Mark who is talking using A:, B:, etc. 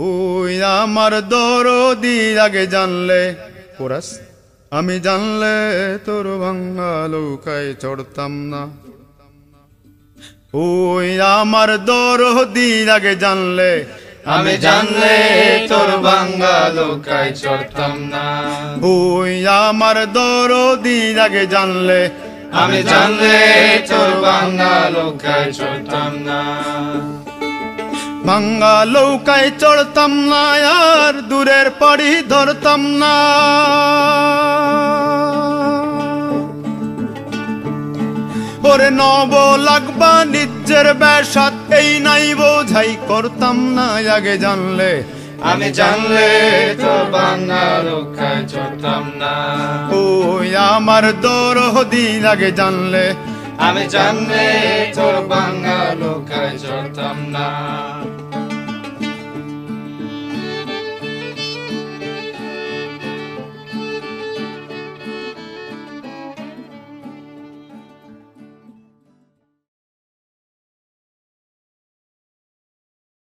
A: ওই আমার দরদি আগে জানলে কোরাস আমি জানলে তোর ভাঙা নৌকায় চড়তাম না। ওই আমার দরদি আগে জানলে
B: আমি জানলে তোর ভাঙা নৌকায় চড়তাম না।
A: ওই আমার দরদি আগে জানলে
B: আমি জানলে তোর ভাঙা নৌকায় চড়তাম না।
A: ভাঙা নৌকায় চড়তাম না আর দূরের পাড়ি ধরতাম না। ওরে নব লাগবা নিজের বেশাত এই নাই বোঝাই করতাম না আগে জানলে।
B: আমি জানলে তোর ভাঙা নৌকায় চড়তাম না।
A: ওই আমার দরদি আগে জানলে
B: আমি জানলে তোর ভাঙা নৌকায় চড়তাম না।